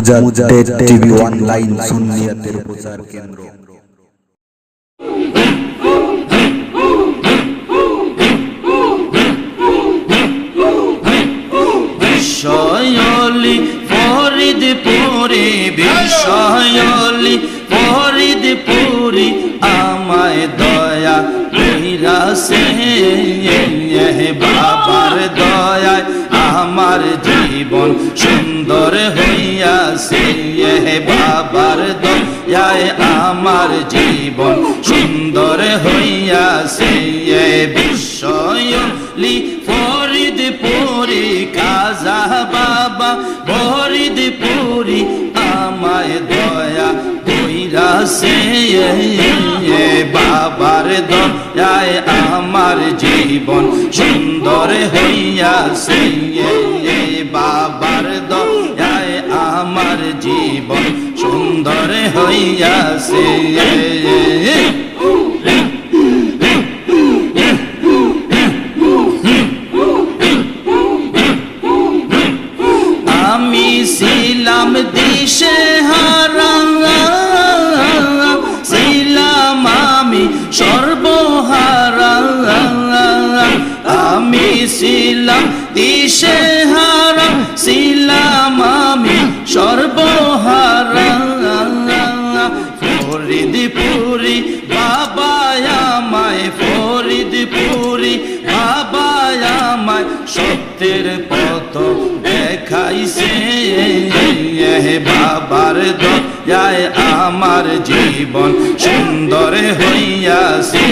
Mujaddid TV online সুন্নিয়তের প্রচার কেন্দ্র। বিষয়লি ফরিদপুরি, বিষয়লি ফরিদপুরি, আমায় দয়া কইরাছে বাবার দয়ায় আমার জীবন সুন্দর হইয়াছে। বাবার দয়ায় আমার জীবন সুন্দর হইয়াছে। বিষয়লি ফরিদপুরি, কাজা বাবা ফরিদপুরি, আমায় দয়া কইরাছে বাবার দয়ায় আমার জীবন সুন্দর হইয়াছে। বাবার দয়ায় আমার জীবন সুন্দর হইয়াছে। আমি ছিলাম দিশে হারা, ছিলাম আমি সর্বহারা। আমি ছিলাম দিশে হারা, ছিলাম আমি সর্বহারা। ফরিদপুরি বাবা আমায়, ফরিদপুরি বাবা আমায় সত্যের পথ দেখাইছে। বাবার দয়ায় আমার জীবন সুন্দর হইয়াছে।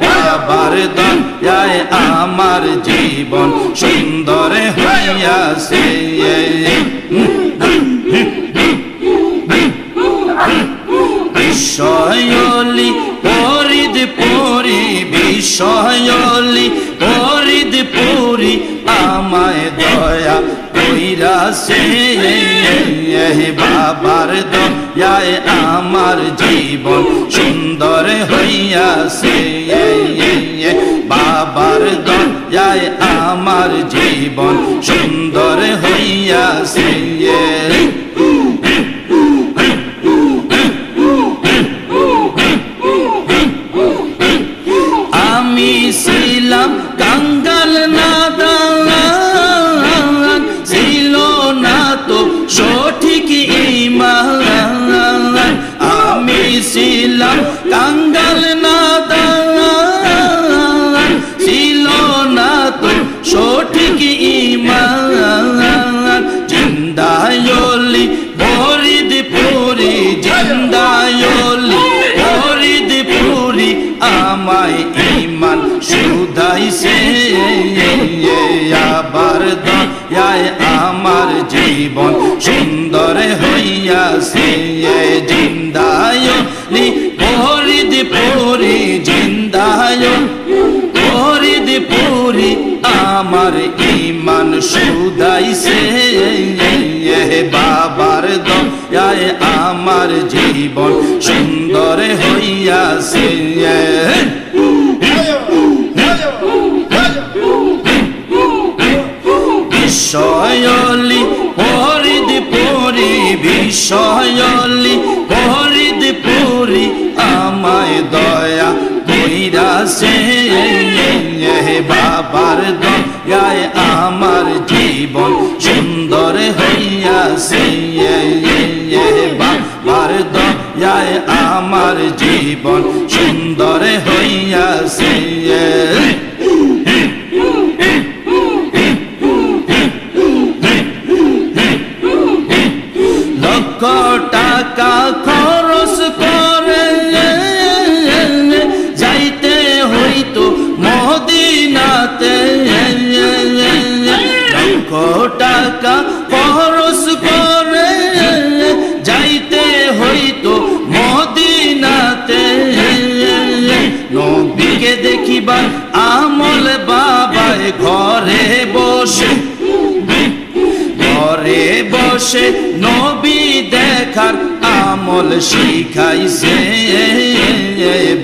বাবার দয়ায় আমার জীবন সুন্দর হইয়াছে। বিষয়লি ফরিদপুরি, বিষয়লি ফরিদপুরি, আমায় দয়া কইরাছে। বাবার দয়ায় আমার জীবন সুন্দর হইয়াছে। বাবার দয়ায় আমার জীবন সুন্দর হইয়াছে। আমি ছিলাম কাঙ্গাল নাদান, ছিল না তো সঠিক ঈমান। আমি ছিলাম কাঙ্গাল নাদান, ছিল না তো সঠিক ঈমান। জিন্দায়লি ফরিদপুরি, জিন্দায়লি ফরিদপুরি, আমায় ঈমান শুধাইছে। আবার দয়ায় আমার জীবন সুন্দর হইয়াছে। জিন্দায়লি ফরিদপুরি, জিন্দায়লি ফরিদপুরি, আমার ঈমান শুধাইছে। বাবার দয়ায় আমার জীবন সুন্দর হইয়াছে। বিষয়লি ফরিদপুরি, বিষয়লি ফরিদপুরি, আমায় দয়া কইরাছে। বাবার দয়ায় আমার জীবন সুন্দর হইয়াছে। বাবার দয়ায় আমার জীবন সুন্দর হইয়াছে। লক্ষ টাকা খরচ করে যাইতে হইতো মদিনাতে। লক্ষ টাকা খরচ করে যাইতে হইতো মদিনাতে। নবীকে দেখিবার আমল বাবায় ঘরে বসে, ঘরে বসে নবী দেখার আমল শিখাইছে।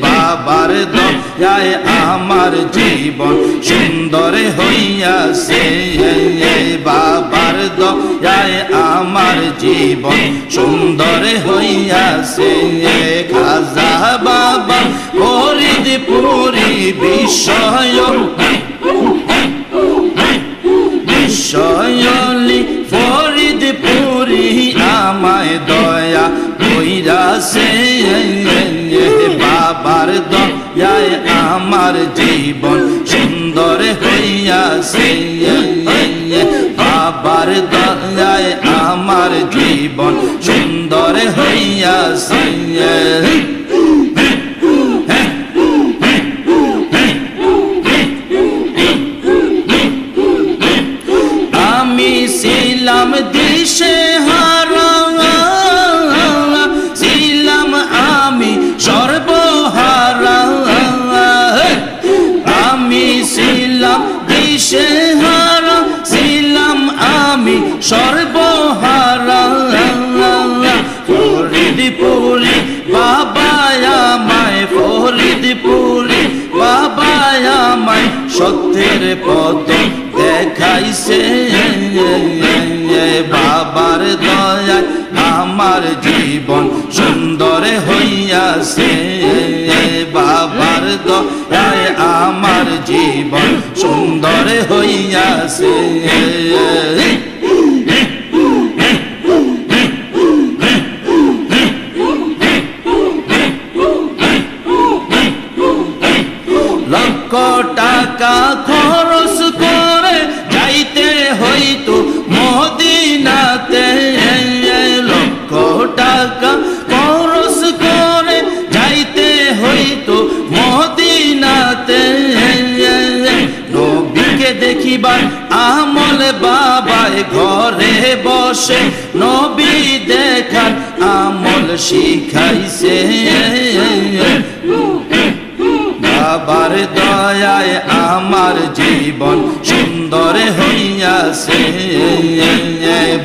বাবার দয়ায় আমার জীবন সুন্দর হইয়াছে। বাবার দয়ায় আমার আমার জীবন সুন্দর হইয়াছে খাজা বাবা ফরিদপুরি বিশ্বয়লি ফরিদপুরি আমায় দয়া কইরাছে বাবার দয়ায় আমার জীবন সুন্দর হইয়াছে বাবার দয়ায় আমার জীবন সুন্দর হইয়াছে আমি ছিলাম দিশে হারা ছিলাম আমি সর্বহারা আমি ছিলাম দিশে হারা ছিলাম আমি সর্বহারা ফরিদপুরি বাবা আমায় ফরিদপুরি বাবা আমায় সত্যের পথ দেখাইছে বাবার দয়ায় আমার জীবন সুন্দর হইয়াছে বাবার দয়ায় আমার জীবন সুন্দর হইয়াছে লক্ষ টাকা খরচ করে যাইতে হইতো মদিনাতে লক্ষ টাকা খরচ করে যাইতে হইতো মদিনাতে নবীকে দেখিবার আমল বাবায় ঘরে বসে নবী দেখার আমল শিখাইছে বাবার দয়ায় আমার জীবন সুন্দর হইয়াছে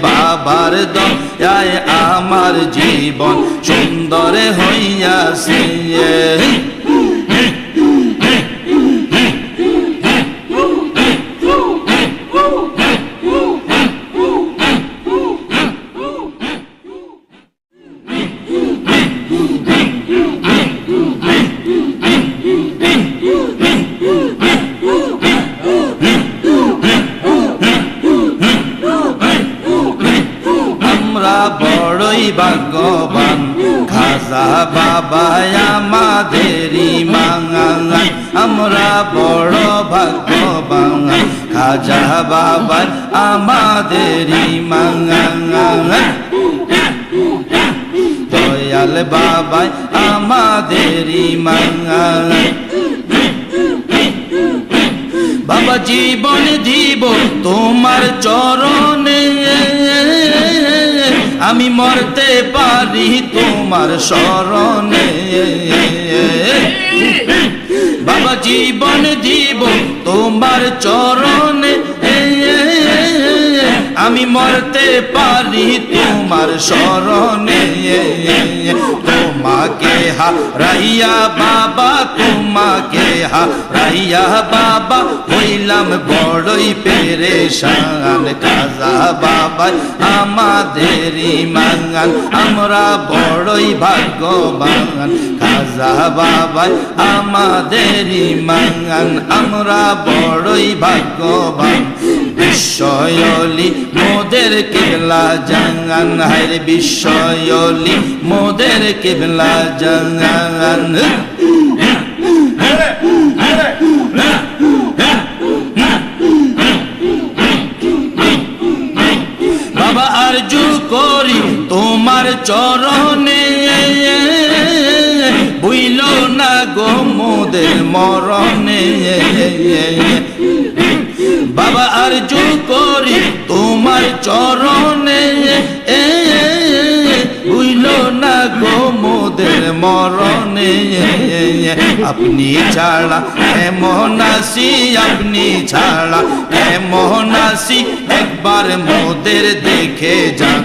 বাবার দয়ায় আমার জীবন সুন্দর হইয়াছে বড়ই ভাগ্যবান খাজা বাবা আমাদেরই মাঙ্গান আমরা বড় ভাগ্যবান খাজা বাবা আমাদেরই মাঙ্গান দয়াল বাবা আমাদেরই মাঙ্গান বাবা জীবন দিব তোমার চরণে আমি মরতে পারি তোমার শরণে বাবা জীবন দিব তোমার চরণে আমি মরতে পারি তোমার শরণে তোমাকে হারাইয়া বাবা তোমাকে হারাইয়া বাবা হইলাম বড়ই পেরেশান খাজা বাবা আমাদেরই মাঙ্গান আমরা বড়ই ভাগ্যবান খাজা বাবা আমাদেরই মাঙ্গান আমরা বড়ই ভাগ্যবান বিশ্বয়লি মোদের কেবলা জাঙ্গান হায়রে বিশ্বয়লি মোদের কেবলা জাঙ্গান বাবা আরজু করি তোমার চরণে বুইল না গো মোদের মরণে বাবা আরজু করি তোমার চরণে বুইল না গো মোদের মরণে আপনি ছাড়া এমন আসি আপনি ছাড়া এমন আসি একবার মোদের দেখে যান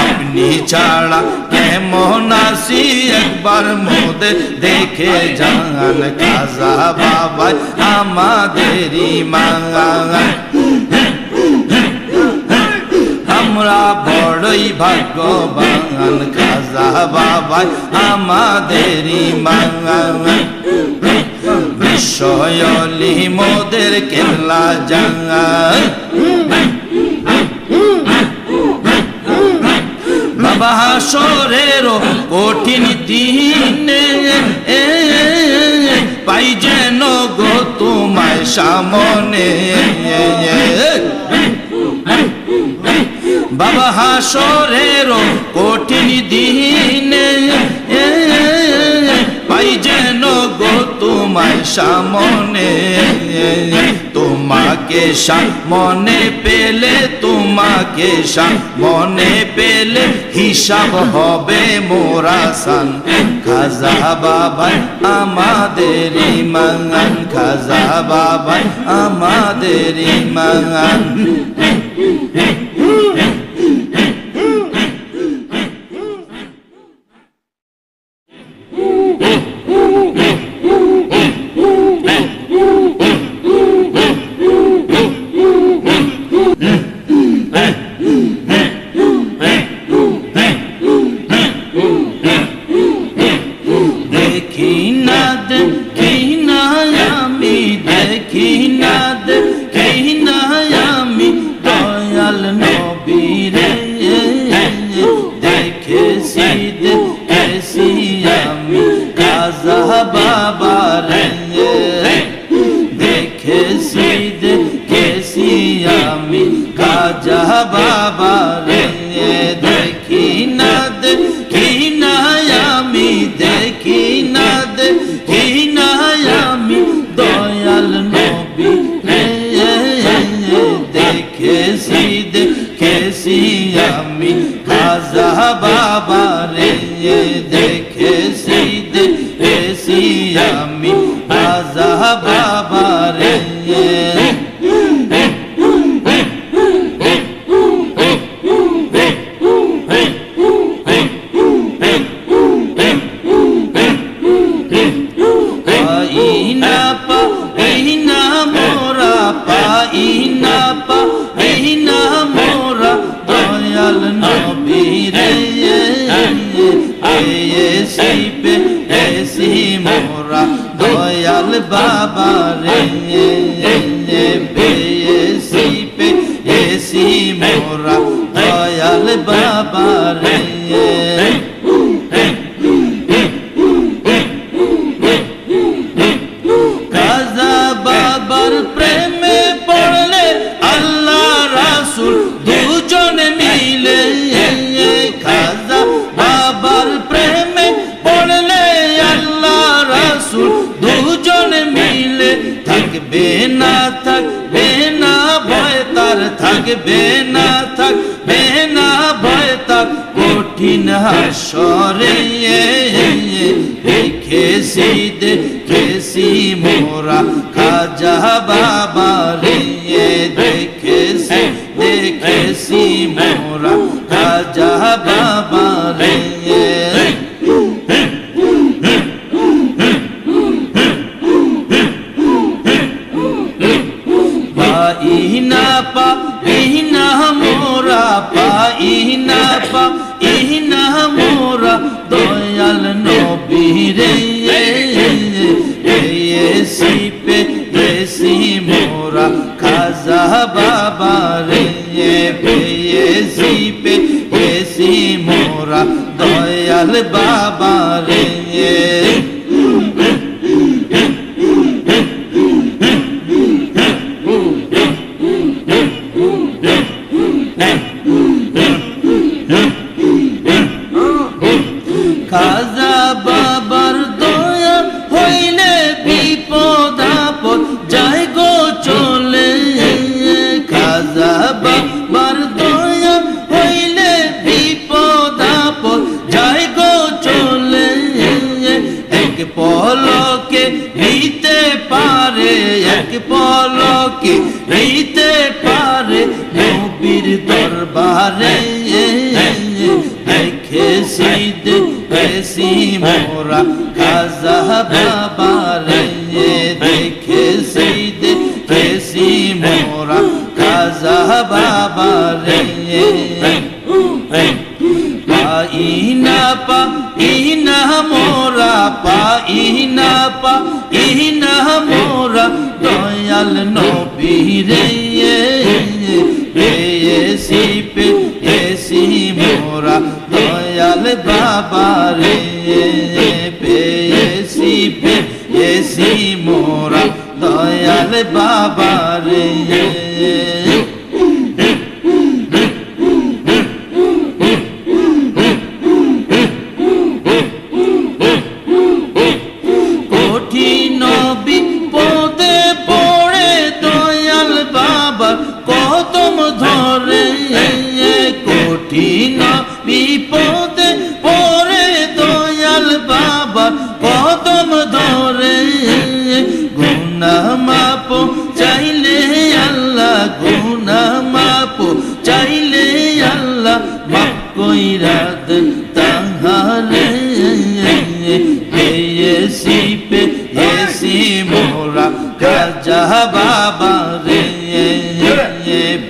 আপনি ছাড়া এমন আসি একবার মোদের দেখে যান খাজা বাবা আমাদেরই মাঙ্গান আমরা বড়ই ভাগ্যবান খাজা বাবাই আমাদের ইমান বিশ্বয়লি মোদের কেল্লা জান বাবা হাসরের কঠিন দিনে পাই যেন গো তোমায় সামনে বাবা হাসরের কঠিন দিনে পাই যেন গো তোমায় সামনে তোমাকে সামনে পেলে তোমাকে সামনে পেলে হিসাব হবে মোরাসান খাজা বাবাই আমাদের ইমান খাজা বাবাই আমাদের ইমান ইনা মোরা ইনা ইনা মোরা দয়াল নবীরে পেয়েছি মোরা দয়াল বাবারে পেয়েছি মোরা দয়াল বাবারে কঠিন বিপদে পড়ে দয়াল বাবা কদম ধরে কঠিন বিপদে পড়ে দয়াল বাবা কদম ধরে গুনাহ মাপ চাইলে আল্লাহ গুনাহ মাপ চাইলে আল্লাহ মাফ কইরা দেন তাহারে পেয়েছি মোরা খাজা বাবা রে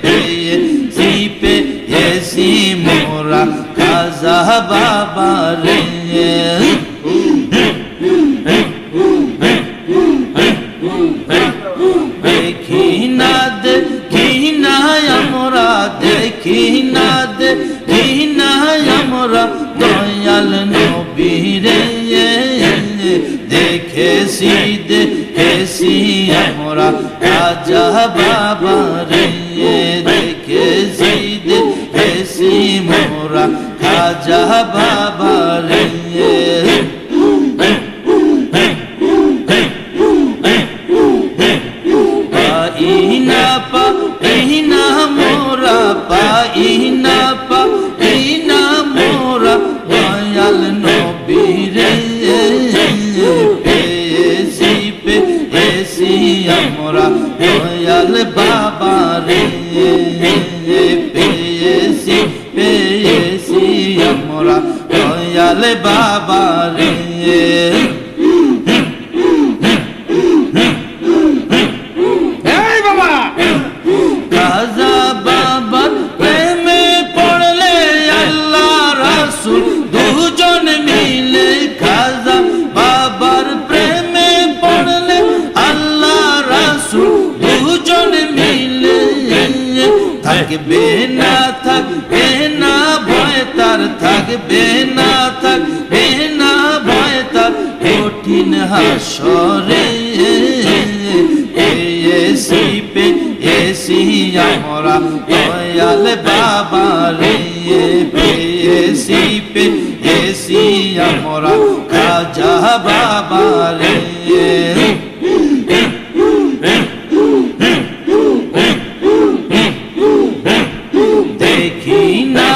পেয়েছি মোরা খাজা বাবা রে দেখি না আমরা দেখি না আমরা দয়াল নবীরে দেখেছি আমরা খাজা বাবা রে দেখেছি মোরা খাজা বাবা রে ইনা মোরা ইনা মোরা দয়াল নবীরে পেয়েছি আমরা দয়াল বাবা রে পেয়েছি আমরা দয়াল বাবা রে খাজা বাবার প্রেমে পড়লে আল্লাহ রাসূল দুজন মিলে খাজা বাবার প্রেমে পড়লে আল্লাহ রাসূল দুজন মিলে থাকবে না ভয় তার থাকবে না ভয় তার কঠিন হাসরে পেয়েছি আমরা দয়াল বাবা রে পেয়েছি আমরা খাজা বাবা রে দেখি না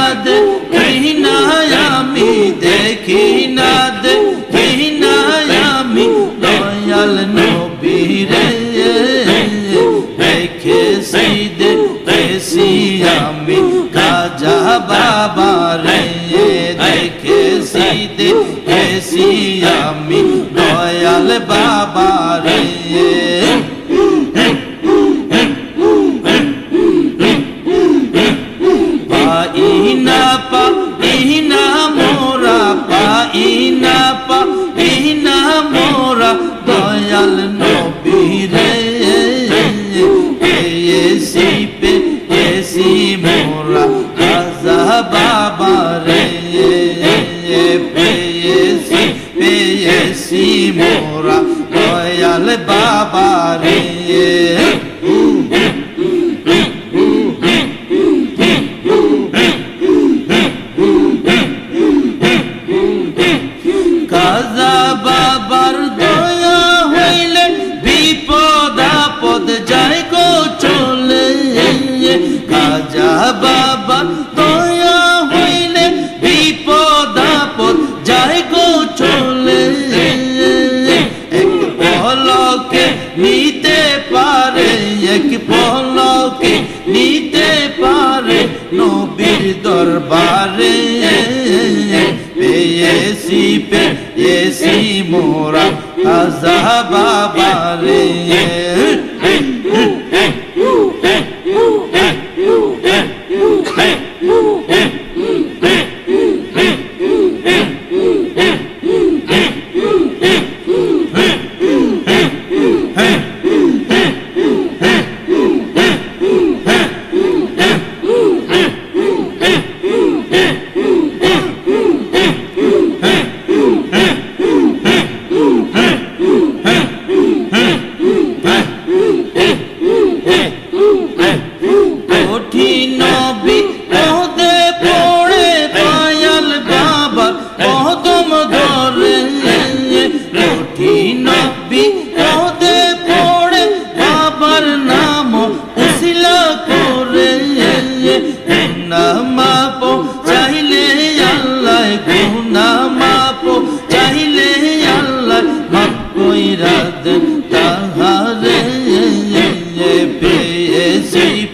আমি দয়াল নবীরে দেখেছি আমি খাজা বাবা রে দেখেছি আমি দয়াল বাবা রে ইনা মোরা ইনা মোরা দয়াল নবীরে পেয়েছি মোরা খাজা বাবা রে পেয়েছি মোরা দয়াল বাবা রে খাজা বাবার দয়া হইলে বিপদ আপদ যায় গো চলে খাজা বাবার দয়া হইলে বিপদ আপদ যায় গো চলে এক পলকে নিতে পারে নবীর দরবারে পেয়েছি মোরা খাজা বাবা রে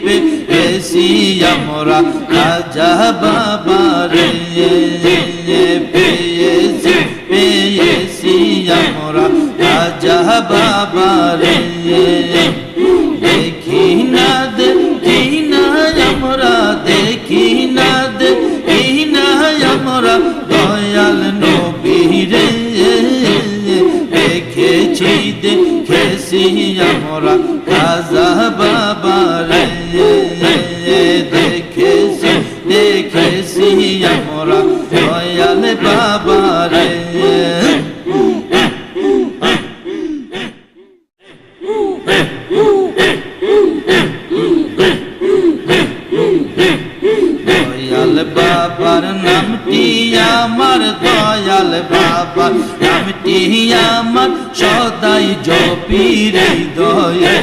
পেয়েছি আমরা খাজা বাবারে পেয়েছি আমরা খাজা বাবারে দেখি না আমরা দেখি না আমরা দয়াল নবীরে দেখেছি আমরা খাজা বাবারে দেখেছি আমরা দয়াল বাবারে দয়াল বাবার নামটি আমার দয়াল বাবার নামটি আমার সদাই জপিরে দয়ে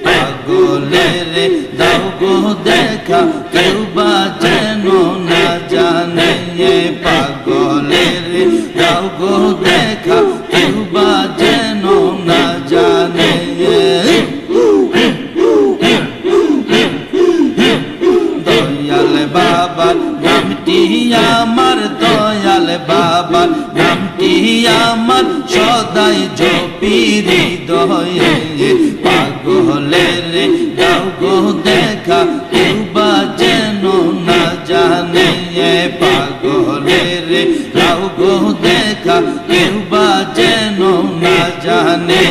পাগলের দাও গো দেখা কেউ বা যেন না জানে পাগলের দাও গো দেখা কেউ বা যেন না জানে দয়াল বাবার নামটি আমার দয়াল বাবার নামটি আমার সদাই জপিরে দয়ে পাগলের দাও গো দেখা কেউ বা যেন না জানে পাগলের দাও গো দেখা কেউ বা যেন না জানে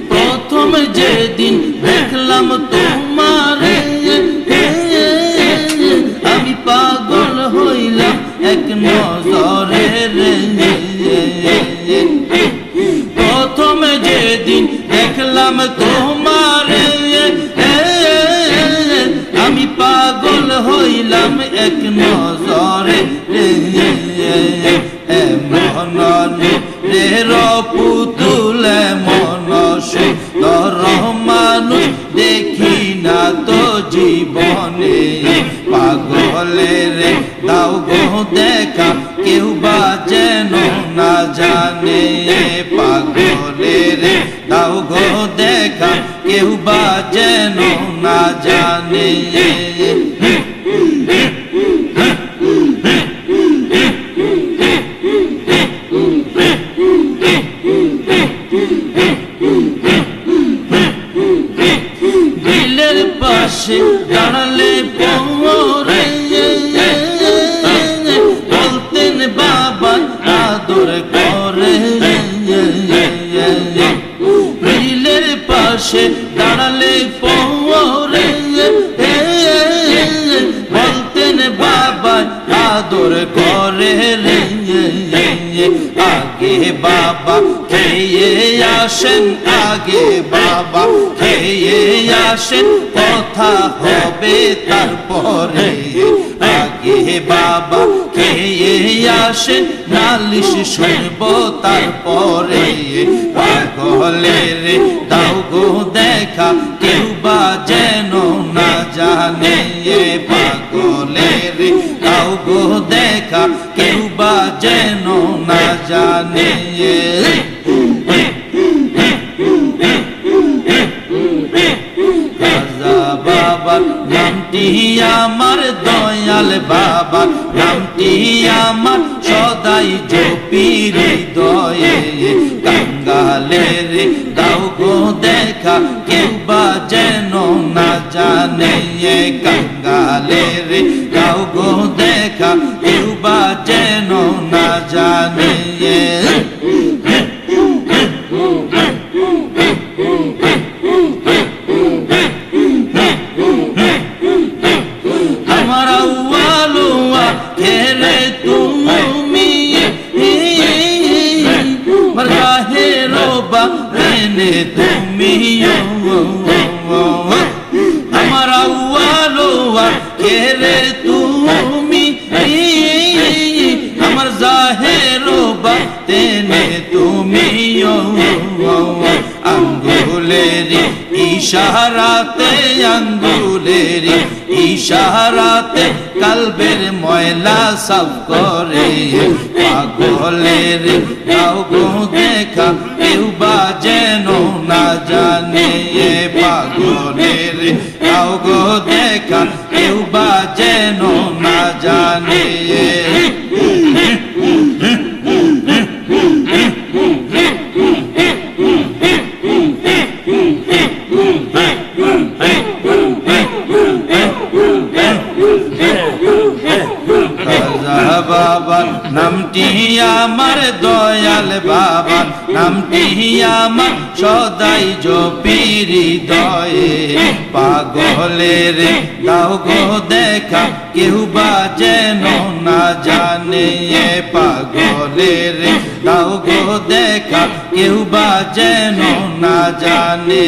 প্রথম যেদিন দেখলাম তোমারে আমি পাগল হইলাম এক নজরে প্রথম যেদিন দেখলাম তোমারে আমি পাগল হইলাম এক নজরে মনের পুতুল মন সুন্দর মানুষ দেখি না তো জীবনে পাগলের দাও গো দেখা কেউ বা যেন না জানে পাগলের দাও গো দেখা কেউ বা যেন না জানে দিলের পাশে দাঁড়ালে পরে বলতেন বাবা আদর করে দিলের পাশে দাঁড়ালে পরে বলতেন বাবা আদর করে আগে বাবা খেয়ে আসেন আগে বাবা খেয়ে আসেন কথা হবে তারপরে আগে বাবা খেয়ে আসেন নালিশ শুনব তারপরে পাগলের দাও গো দেখা কেউ বা যেন না জানে পাগলের দাও গো দেখা কেউ বা যেন না জানে খাজা বাবার নামটি আমার দয়াল বাবার নামটি আমার সদাই জপিরে দয়ে কাঙ্গালের দাও গো দেখা কেউ বা যেন না জানে কাঙ্গালের দাও গো দেখা কেউ বা যেন না জানে আমার আউয়ালুয়া খেলে তুমি মরগাহে রোবা এনে তুমি আমার আউয়ালুয়া খেলে তুমি আমার জাহেরোবা তেনে তুমি আঙ্গুলেরি ইশারাতে আঙ্গুলেরি ইশারাতে কালবের ময়লা ময়লা সাফ করে পাগলের দাও গো দেখা কেউ বা যেন না জানে পাগলের দাও গো দেখা কেউ বা যেন না জানে বাবার নামটি আমার দয়াল বাবার নামটি আমার সদাই জপিরি দয়ে পাগলের দাও গো দেখা কেউ বা যেন না জানে পাগলের দাও গো দেখা কেউ বা যেন না জানে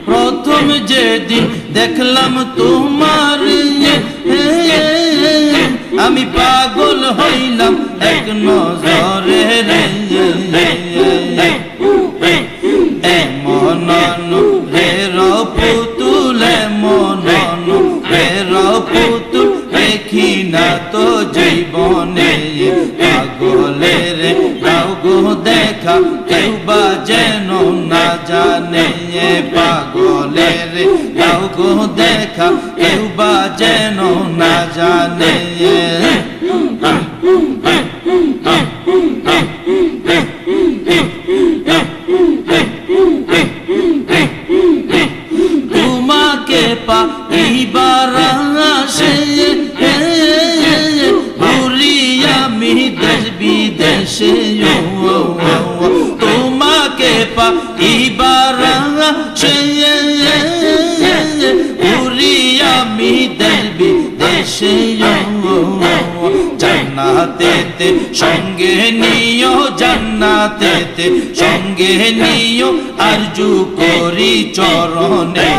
প্রথম যেদিন দেখলাম তোমার আমি পাগল হইলাম এক নজরে মনন রের পুতুল মনন রের পুতুল দেখি না তো জীবনে পাগলের দাও গো দেখা কেউ বা যেন না জানে পাগলের দাও গো দেখা কেউ বা যেন না জানে তোমাকে পাইবার আসে ঘুরি আমি দেশ বিদেশে তোমাকে পাইবার আসে ঘুরি আমি দেশ বিদেশে জান্নাতেতে সঙ্গে নিও জান্নাতেতে সঙ্গে নিও আরজু করি চরণে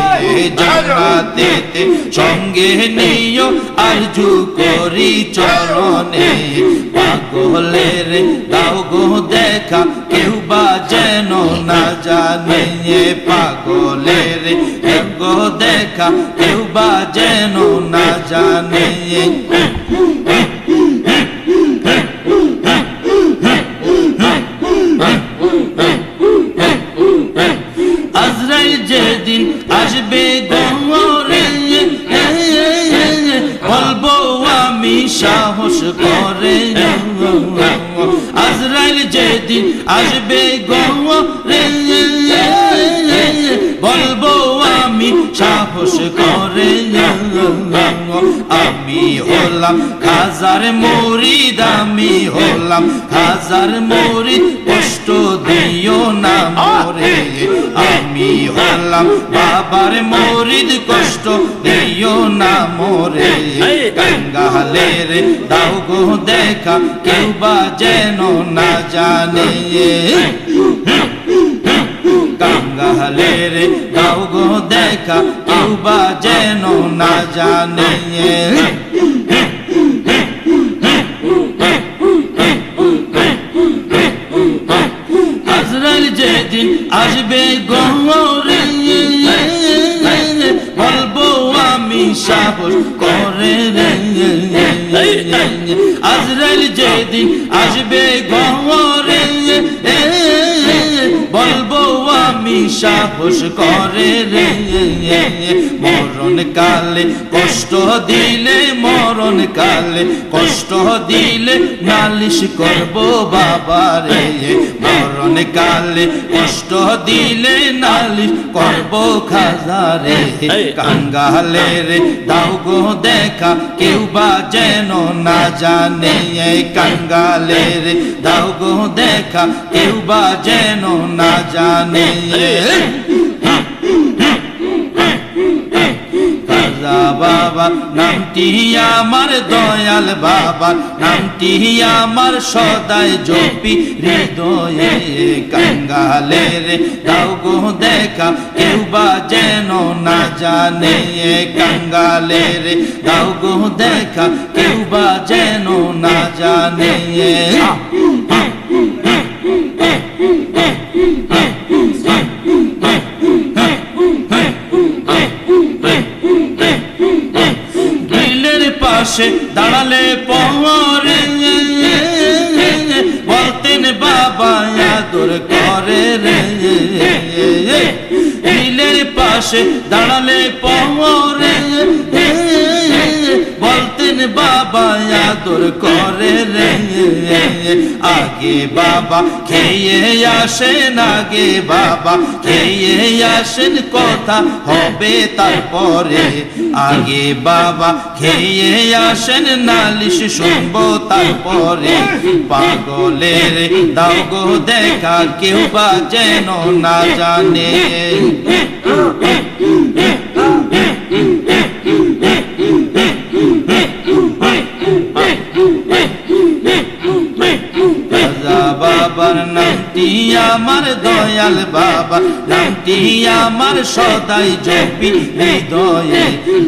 জান্নাতেতে সঙ্গে নিও আরজু করি চরণে পাগলের দাও গো দেখা কেউ বা যেন না জানে পাগলের গো দেখা কেউ বা যেন না জানে আজরাইল যেদিন আসবে গরে বলবো আমি সাহস করে আজরাইল যেদিন আসবে গরে বলবো আমি সাহস করে আমি হলাম খাজার মুরিদ আমি হলাম খাজার মুরিদ কষ্ট দিও না মোরে আমি হলাম বাবার মুরিদ কষ্ট দিও না মোরে কাঙ্গালের দাও গো দেখা কেউ বা যেন না জানে কাঙ্গালের দাও গো দেখা কেউ বা যেন না জানে আজরাইল যেদিন আসবে গরে বলবো আমি সাহস করে আজরাইল যেদিন আসবে গরে বলবো আমি সাহস করে মরণ কালে কষ্ট দিলে মরণ কালে কষ্ট দিলে নালিশ করব বাবা রে মরণ কালে কষ্ট দিলে নালিশ করব খাজা রে কাঙ্গালের দাও গো দেখা কেউ বা যেন না জানে কাঙ্গালের দাও গো দেখা কেউ বা যেন না জানে খাজা বাবা নামটি আমার দয়াল বাবা নামটি আমার সদাই জপি হৃদয়ে কাঙ্গালের দাও গো দেখা কেউ বা যেন না জানে কাঙ্গালের দাও গো দেখা কেউ বা যেন না জানে দিলের পাশে দাঁড়ালে পরে বলতেন বাবা আদর করে রে দিলের পাশে দাঁড়ালে পরে বলতেন বাবা আদর করে রে আগে বাবা খেয়ে আসেন আগে বাবা খেয়ে আসেন কথা হবে তারপরে আগে বাবা খেয়ে আসেন নালিশ শুনবো তারপরে পাগলের দাও গো দেখা কেউ বা যেন না জানে বাবার নামটি আমার দয়াল বাবা নামটি আমার সদাই জপি হৃদয়ে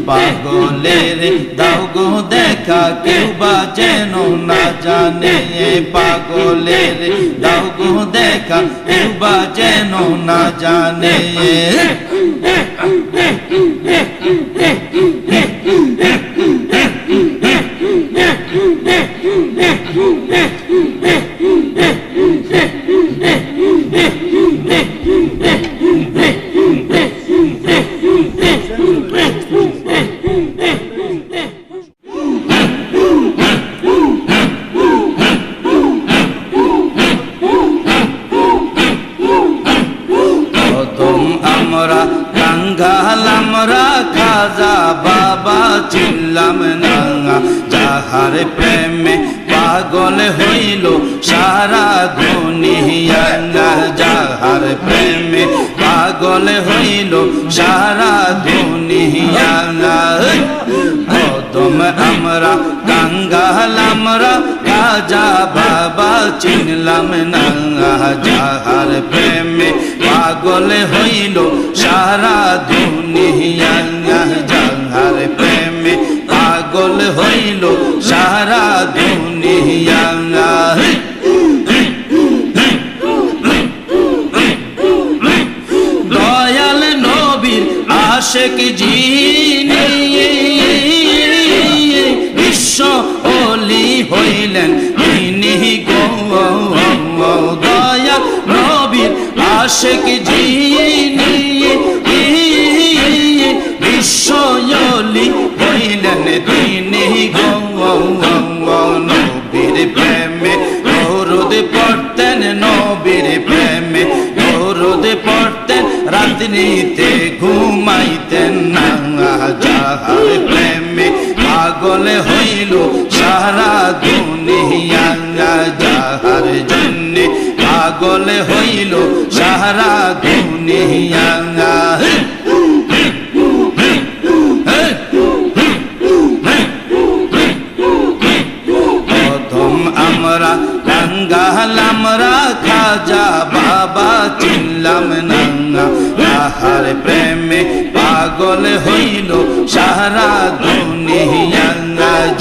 পাগলের দাও গো দেখা কেউ বা যেন না জানে পাগলের দাও গো দেখা কেউ বা যেন না জানে আমরা কাঙ্গাল আমরা খাজা বাবা চিনলাম না যাহার প্রেমে পাগল হইল সারা দুনিয়া যাহার প্রেমে পাগল হইল সারা দুনিয়া কদম আমরা কাঙ্গাল আমরা খাজা বাবা চিনলাম না যাহার প্রেমে পাগল হইল সারা দুনিয়া যাহার প্রেমে পাগল হইল সারা দুনিয়া দয়াল নবীর আশিক যিনি বিশ্ব ওলি হইলেন তিনি গো দয়াল নবীর আশিক যিনি বিশ্ব ওলি হইলেন তিনি গো নবীর প্রেমে দরুদ পড়তেন নবীর প্রেমে দরুদ পড়তেন রাত্রিতে ঘুমাইতেন না যাহার প্রেমে পাগল হইল সারা দুনিয়া যাহার জন্য পাগল হইল সারা দুনিয়া আমরা কাঙ্গাল আমরা খাজা বাবা চিনলাম না যাহার প্রেমে পাগল হইল সারা দুনিয়া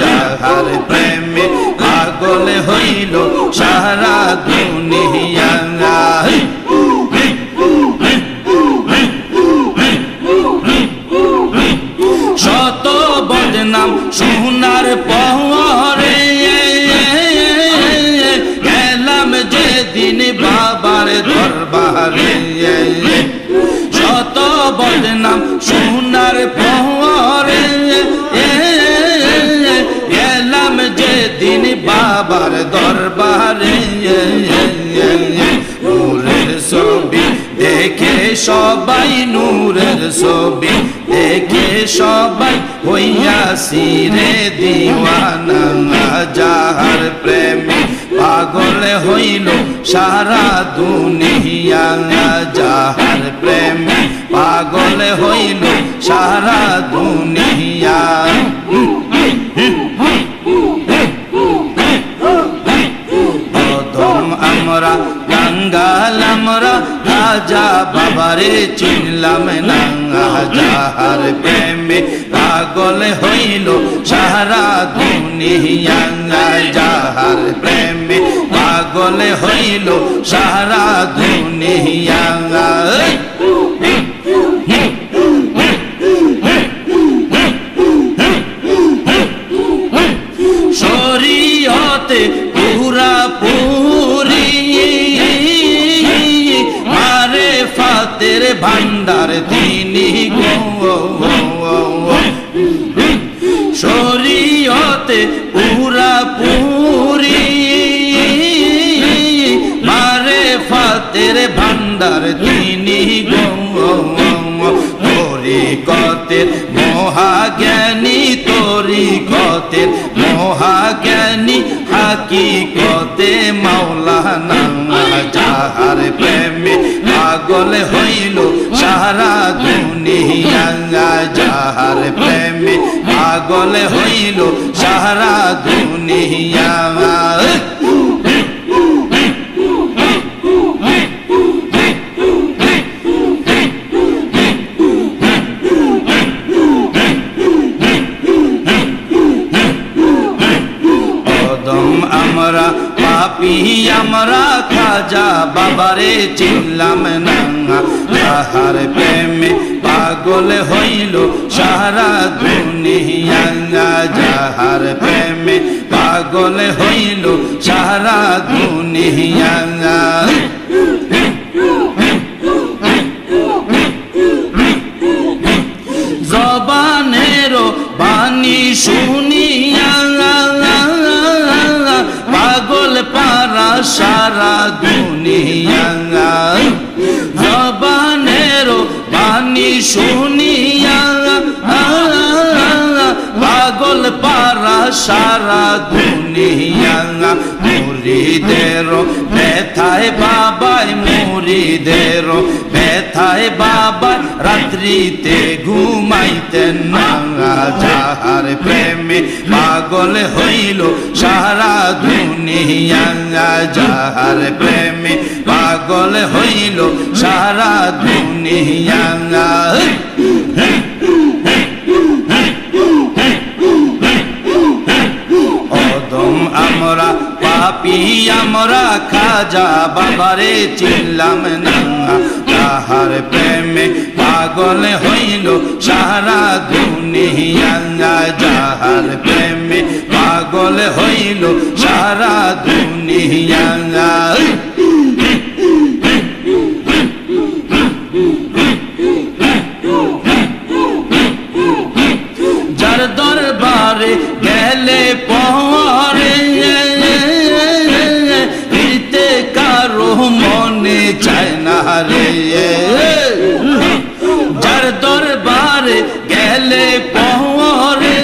যাহার প্রেমে পাগল হইল সারা দুনিয়া শত বদনাম সোনার পরে গেলাম যেদিন বাবার দরবারে শত বদনাম সোনার পরে গেলাম যেদিন বাবার দরবারে নূরের ছবি দেখে সবাই নূরের ছবি দেখে সবাই হইয়াছি রে দিওয়ানা যাহার প্রেমে পাগল হইল সারা দুনিয়া যাহার প্রেমে পাগল হইল সারা দুনিয়া প্রথম আমরা কাঙ্গাল আমরা রাজা বাবারে চিনলাম না যাহার প্রেমে পাগল হইল সারা দুনিয়া যাহার প্রেমে পাগল হইল সারা দুনিয়া শরীয়তে পুরা পুরি মারেফাতের ভান্ডার তিনি গো শরীয়তে পুরা পুরি মারেফাতের ভান্ডার তিনি গো তরিকতের মহাজ্ঞানী তরিকতের মহাজ্ঞানী হাকিকতে মাওলানা যাহার প্রেমে পাগল হইল সারা দুনিয়া যাহার প্রেমে পাগল হইল সারা দুনিয়া আমরা পাপী আমরা খাজা বাবারে চিনলাম না যাহার প্রেমে পাগল হইল সারা দুনিয়া যাহার প্রেমে পাগল হইল সারা দুনিয়া জবানেরও বাণী শুনিয়া পাগল পারা সারা দুনিয়া জবানেরও বাণী শুনিয়া পাগল পারা সারা দুনিয়া মুরিদেরও ব্যথায় বাবাই মুরিদেরও ব্যথায় বাবাই রাত্রিতে ঘুমাইতেন না যাহার প্রেমে পাগল হইল সারা দুনিয়া যাহার প্রেমে পাগল হইল সারা দুনিয়া আমরা পাপী আমরা খাজা বাবারে চিনলাম না যাহার প্রেমে পাগল হইল সারা দুনিয়া যাহার প্রেমে পাগল হইল সারা দুনিয়া যার দরবারে গেলে পরে ফিরতে কারো মনে চায় না রে যার দরবারে গেলে পরে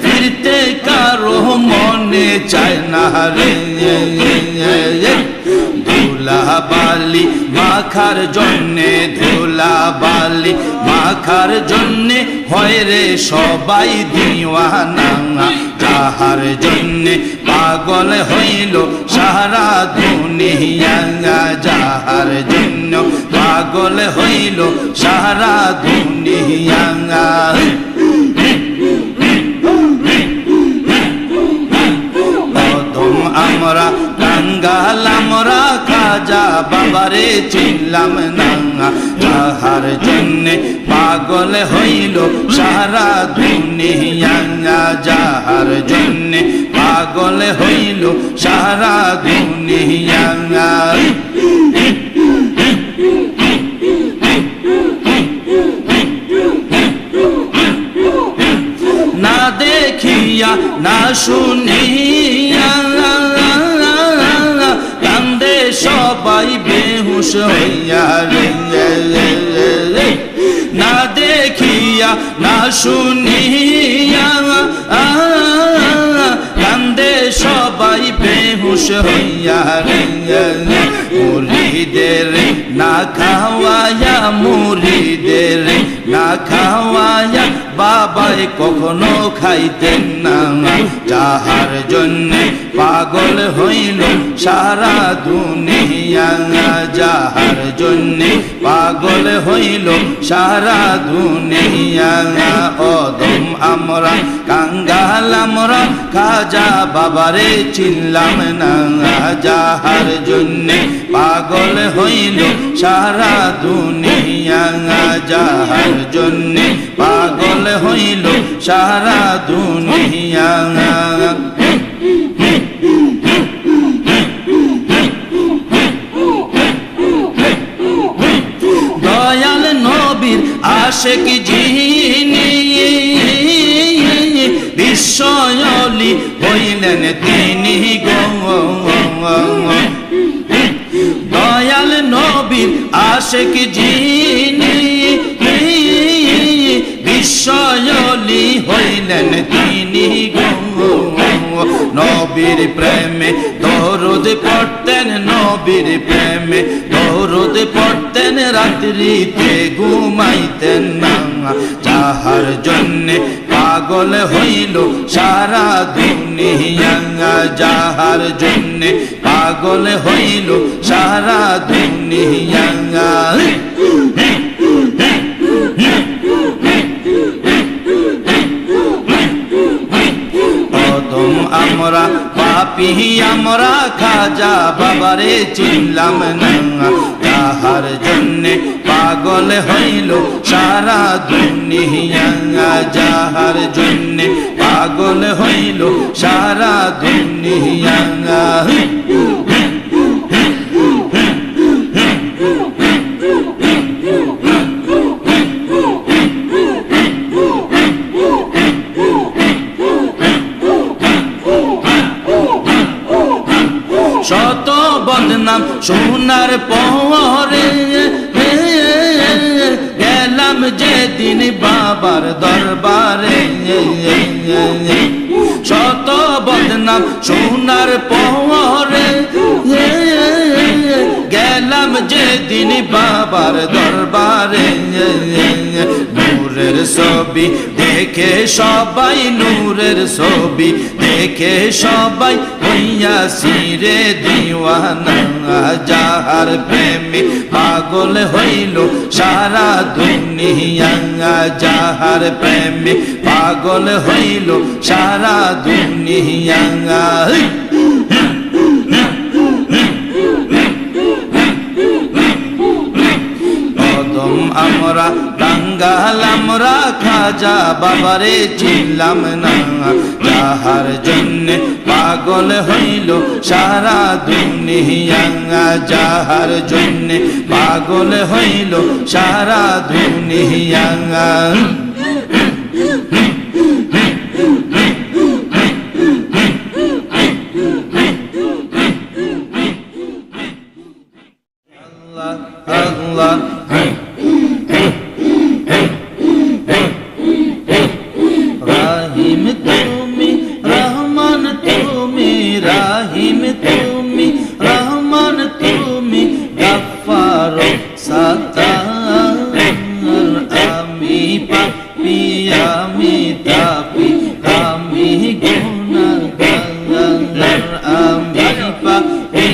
ফিরতে কারো মনে চায় না রে ধুলা বালি মাখার জন্যে ধুলা বালি মাখার জন্যে হয় রে সবাই দিওয়ানা যাহার জন্যে পাগল হইল সারা দুনিয়া যাহার জন্য পাগল হইল সারা দুনিয়া আমরা কাঙ্গাল আমরা খাজা বাবারে চিনলাম না যাহার জন্যে পাগল হইল সারা দুনিয়া যাহার জন্যে পাগল হইল সারা দুনিয়া না দেখিয়া না শুনিয়া কান্দে সবাই বেহুশ হইয়া রে না দেখিয়া না শুনিয়া কান্দে সবাই বেহুশ খুশ হইয়া রে মুরিদের না খাওয়ায়া মুরিদের না খাওয়ায়া বাবাই কখনো খাইতেন না যাহার জন্য পাগল হইল সারা দুনিয়া যাহার জন্য পাগল হইল সারা দুনিয়া অদম আমরা কাঙ্গাল আমরা খাজা বাবারে চিনলাম না যাহার জন্য পাগল হইল সারা দুনিয়া যাহার জন্য পাগল হইল সারা দুনিয়া দয়াল নবীর আশিক যিনি বিশ্বলি হইলেন তিনি গো দয়াল নবীর আশিক যিনি বিশ্বলি হইলেন তিনি গো নবীর প্রেমে দরুদ পড়তেন নবীর প্রেমে দরুদ পড়তেন রাত্রিতে ঘুমাইতেন না যাহার জন্যে পাগল হইল সারা দুনিয়া যাহার জন্যে পাগল হইল সারা দুনিয়া আমরা পাপী আমরা খাজা বাবারে চিনলাম না যাহার জন্যে পাগল হইল সারা দুনিয়া যাহার জন্যে পাগল হইল সারা দুনিয়া শত বদনাম সোনার পরে গেলাম যেদিন বাবার দরবারে শত বদনাম সোনার পরে গেলাম যেদিন বাবার দরবারে নূরের ছবি দেখে সবাই নূরের ছবি দেখে সবাই হইয়া সিরে দিওয়ানা যাহার প্রেমে পাগল হইল সারা দুনিয়া যাহার প্রেমে পাগল হইল সারা দুনিয়া আমরা কাঙ্গাল আমরা খাজা বাবারে চিনলাম না যাহার জন্যে পাগল হইল সারা দুনিয়া যাহার জন্যে পাগল হইল সারা দুনিয়া আল্লাহ রাহিম তুমি রহমান তুমি রাহিম তুমি রহমান তুমি গফফার সাত্তার আমি পাপী আমি তাপী আমি গুনাহগার আমি পাপী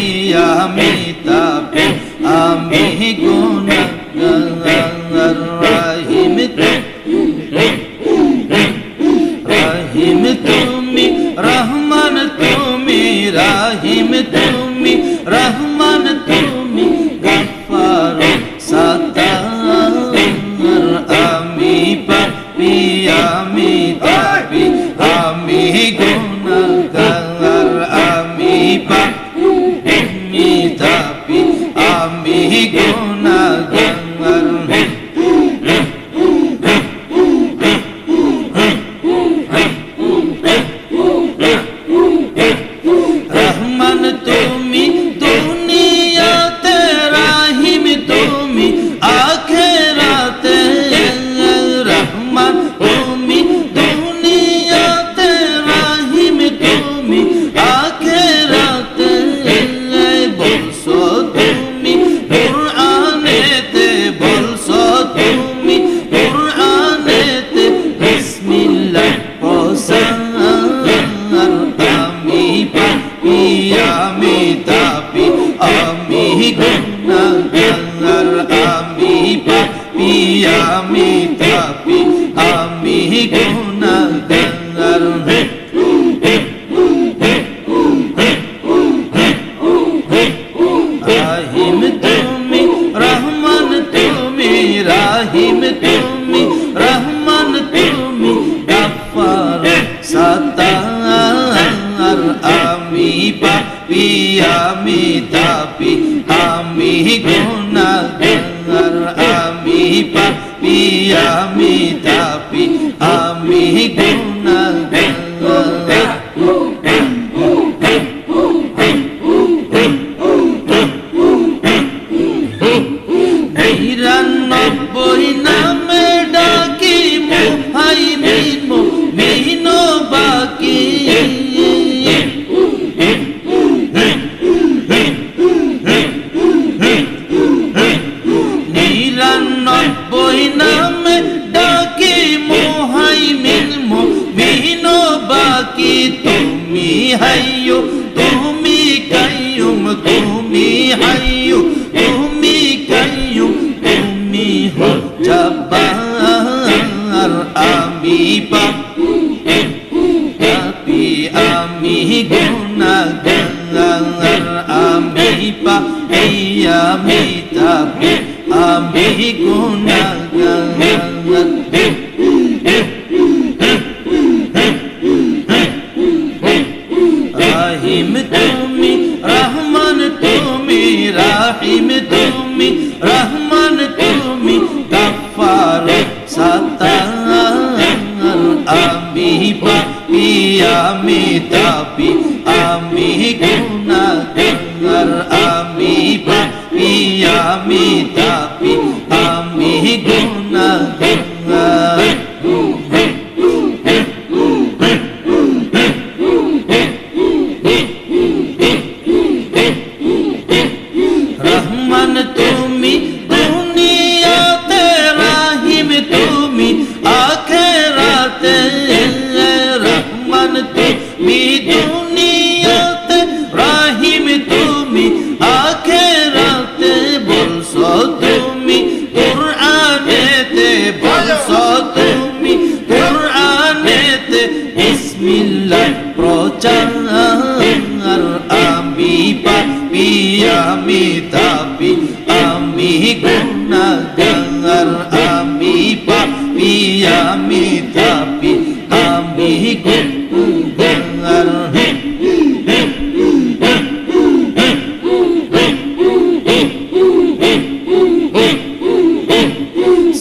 আমি তাপী আমি গুনাহগার রাহিম রাহিম তুমি রহমান তুমি রাহিম তুমি রহমান তুমি গফফার সাত্তার আমি পাপী আমি তাপী আমি গুনাহগার আমি পাপী আমি তাপী আমি গুনাহগার আখেরাতে আমি গুনাহগার আমি পাপী আমি তাপী আমি গুনাহগার রাহিম তুমি রহমান তুমি রাহিম তুমি রহমান তুমি গফফার সাত্তার আমি পাপী আমি তাপী আমি গুনাহগার আমি পাপী আমি তাপী আমি গুনাহগার নিরানব্বই নামে ডাকি মুহাইমিন মুমিন বাকি নিরানব্বই নামে ডাকি মুহাইমিন মুমিন বাকি তুমি হাইয়ু তুমি কাইয়ুম তুমি হাইয়ু তুমি কাইয়ুম তুমি হো জব্বার আমি পাপী আমি গুনাহগার আমি পাপী আমি তাপী আমি গুনাহগার রাহিম তুমি রহমান তুমি রাহিম তুমি রহমান তুমি গফফার সাত্তার আমি পাপী আমি তাপী আমি গুনাহগার আমি পাপী আমি তাপী আমি গুনাহগার রহমান তুমি দুনিয়াতে রাহিম তুমি আখিরাতে রহমান তুমি দুনিয়াতে রাহিম তুমি আখিরাতে বলছো তুমি কুরআনেতে বলছো তুমি কুরআনেতে বিসমিল্লাহ প্রচার আমি পাপী আমি তাপী আমি গুনাহগার আমি পাপী আমি তাপী আমি গুনাহগার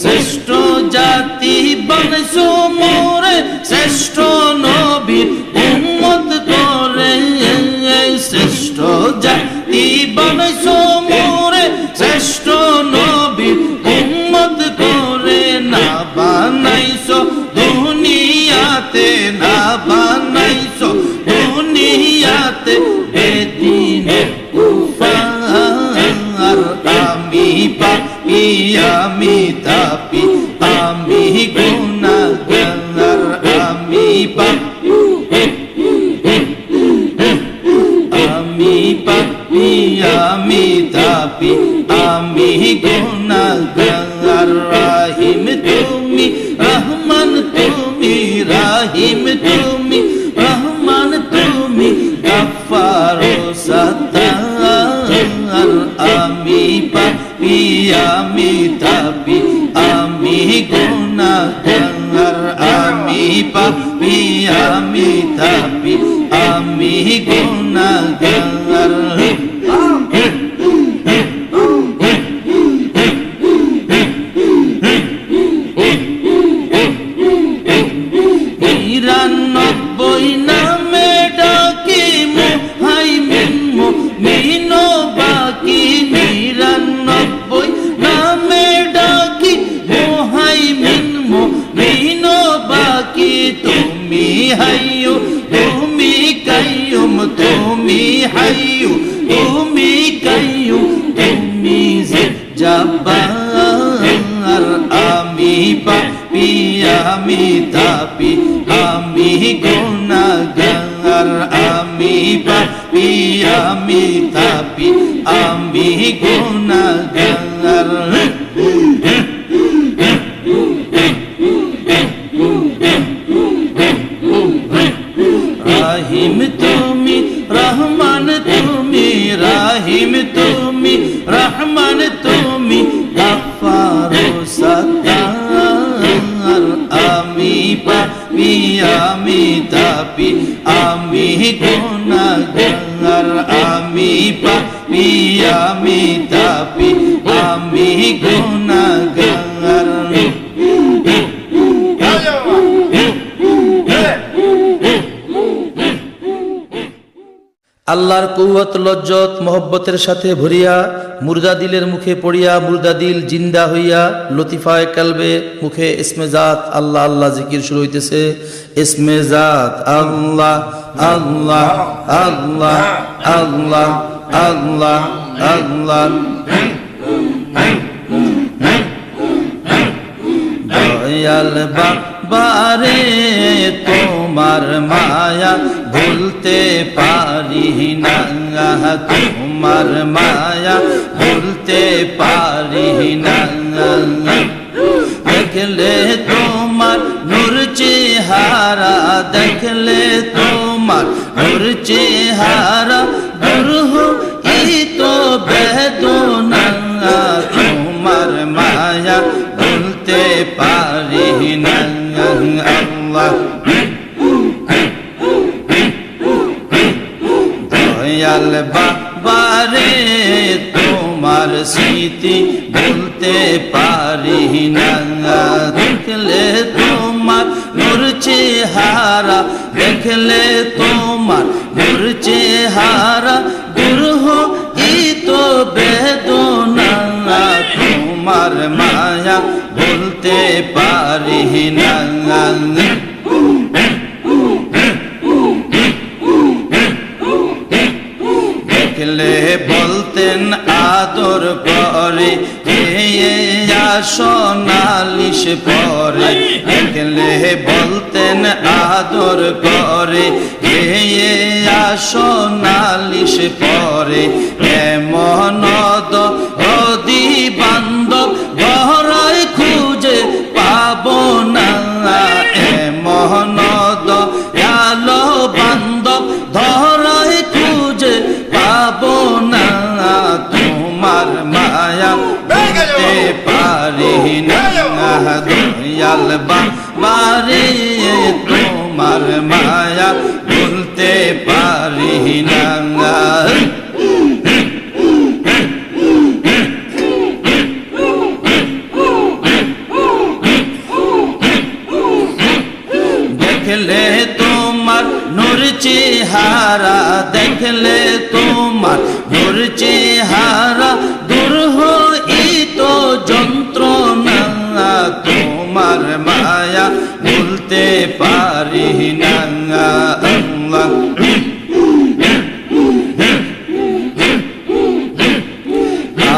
শ্রেষ্ঠ জাতি বনসো মোরে শ্রেষ্ঠ নবীর উম্মত করে শ্রেষ্ঠ জাতি বনসো মোরে শ্রেষ্ঠ নবীর উম্মত করে না বানাইছো দুনিয়াতে না বানাইছো দুনিয়াতে বেদিনে কুফার আমি পাপী আমি তাপী আমি গুনাহগার আমি পাপী আমি পাপী আমি তাপী আমি গুনাহগার রাহিম তুমি রহমান তুমি রাহিম তুমি রহমান তুমি গফফার সাত্তার আমি পাপী আমি তাপী আমি গুনাহগার আমি পাপী আমি তাপী আমি গুনাহগার নিরানব্বই নামে ডাকি মুহাইমিন মুমিন বাকি নিরানব্বই নামে ডাকি মুহাইমিন মুমিন বাকি তুমি হাইয়ু তুমি কাইয়ুম তুমি হাইয়ু তুমি কাইয়ুম তুমি জব্বার আমি পাপী আমি তাপী আমি গুনাহগার আমি পাপী আমি তাপী আমি গুনাহগার রাহিম তুমি রহমান তুমি রাহিম তুমি রহমান তুমি গফফার সত্তার আমি পাপী আমি তাপী আমি গুনাহগার আমি পাপী আমি তাপী আমি গুনাহগার আল্লাহর কুওয়াত লজ্জত মহব্বতের সাথে ভরিয়া মুর্দা দিলের মুখে পড়িয়া মুর্দা দিল জিন্দা হইয়া লতিফায়ে কলবে মুখে ইসমে জাত আল্লাহ আল্লাহ জিকির শুরু হইতেছে। ইসমে জাত আল্লাহ আল্লাহ আল্লাহ আল্লাহ আল্লাহ আল্লাহ দয়াল বাবারে তোমার মায়া ভুলতে পারি না তোমার মায়া ভুলতে পারি না দেখলে তোমার নূর চেহারা দেখলে তোমার নূর চেহারা দুরূহ এই তো বেদনা তোমার মায়া ভুলতে পারি না আল্লাহ দয়াল বাবারে তোমার স্মৃতি ভুলতে পারি না দেখলে তোমার নূর চেহারা দেখলে তোমার নূর চেহারা দুরূহ এই তো বেদনা তোমার মায়া ভুলতে পারি না দেখলে বলতেন আদর করে সোনালিশ পরে দেখলে বলতেন আদর করে সোনালিশ পরে এমন অদি বান্ধব বহরায় খুঁজে পাবো না এমন দয়ালো বান্ধব ধরায় খুঁজে পাবো না তোমার মায়া ভুলতে পারি না দয়াল বাবারে তোমার মায়া ভুলতে পারি না দেখলে তোমার নূর চেহারা দেখলে তোমার নূর চেহারা দুরূহ এই তো যন্ত্রণা তোমার মায়া ভুলতে পারি না আল্লাহ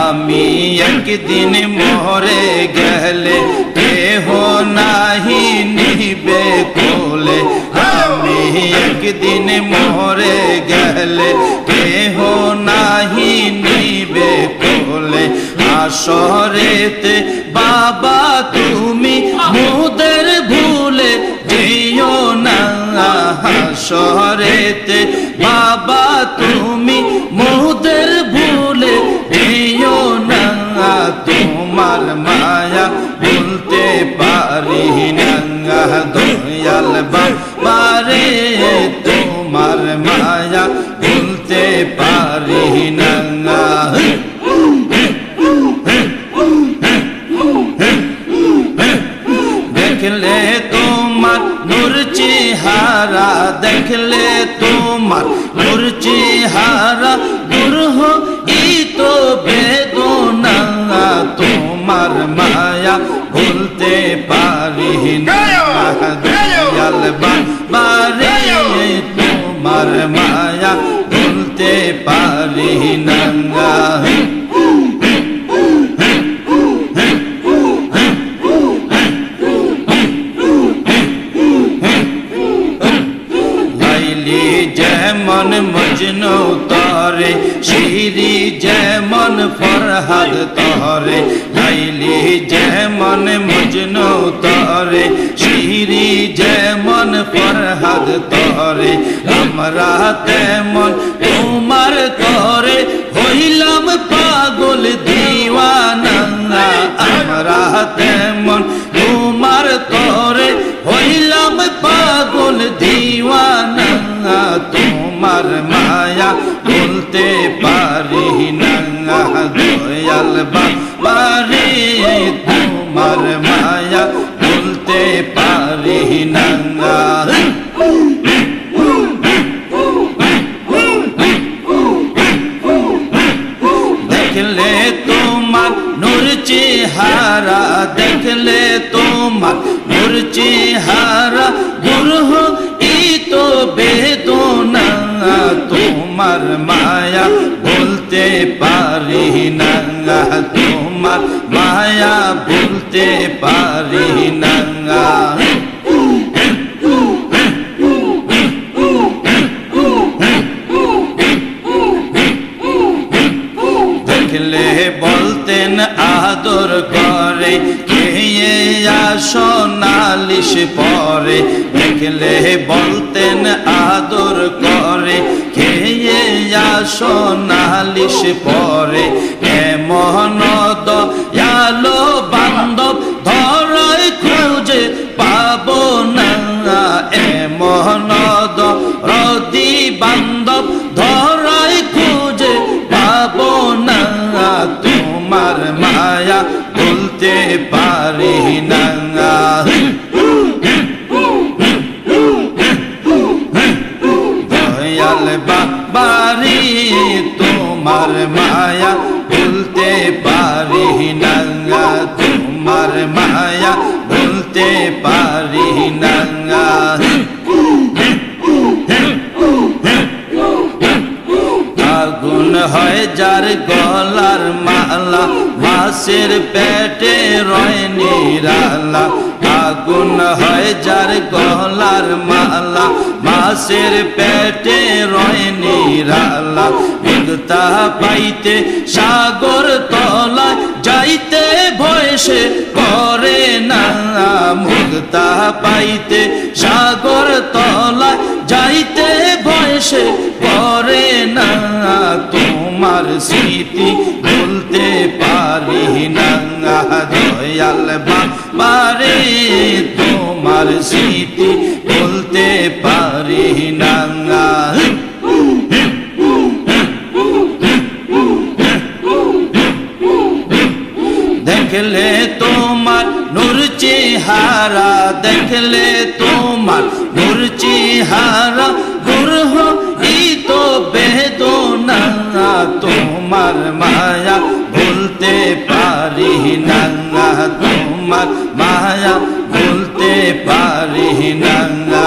আমি একদিন মরে গেলে কেহ নাহি নিবে কোলে আমি একদিন মরে গেলে কেহ নাহি নিবে কোলে আসরেতে বাবা তুমি মোদের ভুলে যেও না আসরেতে বাবা তুমি মোদের ভুলে যেও না তোমার মায়া ভুলতে পারি না দয়াল বাবারে তোমার মায়া ভুলতে পারি না দেখলে তোমার নূর চেহারা দেখলে তোমার নূর চেহারা দুরূহ এই তো বেদনা তোমার মায়া ভুলতে পারি না দয়াল বাবারে তোমার মায়া ভুলতে পারি না যেমন মজনু তরে শিরি ফরহাদ তরে, লাইলি যেমন মজনু তরে, শিরি যেমন ফরহাদ তরে, আমরা তেমন তোমার তরে হইলাম পাগল দিওয়ানা। আমরা তেমন তোমার তরে হইলাম পাগল দিওয়ানা। তোমার মায়া বলতে পারি না দয়াল বাবারে, তোমার মায়া বলতে পারি না। দেখলে তোমার নূর চেহারা, দেখলে তোমার নূর চেহারা, গুরহ তো বেদনা। তোমার মায়া বলতে পারি না, তোমার মায়া বলতে পারি না। দেখলে বলতেন আদর করে, খেয়ে আসো নালিশ পরে। দেখলে বলতেন আদর করে, খেয়ে আসো নালিশ পরে। এমন দয়ালো বান্ধব ধরায় খুঁজে পাবো না। এমন দরদি বান্ধব ধরায় খুঁজে পাবো না। তোমার মায়া বলতে পারি না। দয়াল বাবারে, তোমার মায়া বলতে পারি না। তোমার মায়া বলতে পারি না। আগুন হয় যার গলার মালা, মাছের পেটে রয় নিরালা। আগুন হয় যার গলার মালা, মাছের পেটে রয় নিরালা। মুক্তা পাইতে সাগর তলায় যাইতে ভয়সে করে না। মুক্তা পাইতে সাগর তলায় যাইতে ভয়সে করে না। তোমার স্মৃতি বলতে পারি না দয়াল বাবারে, তোমার স্মৃতি বলতে পারি না। দেখলে তোমার নূর চেহারা, দেখলে তোমার নূর চেহারা, গুরহ তো বেদনা। তোমার মায়া বলতে পারি না, তোমার মায়া বলতে পারি না।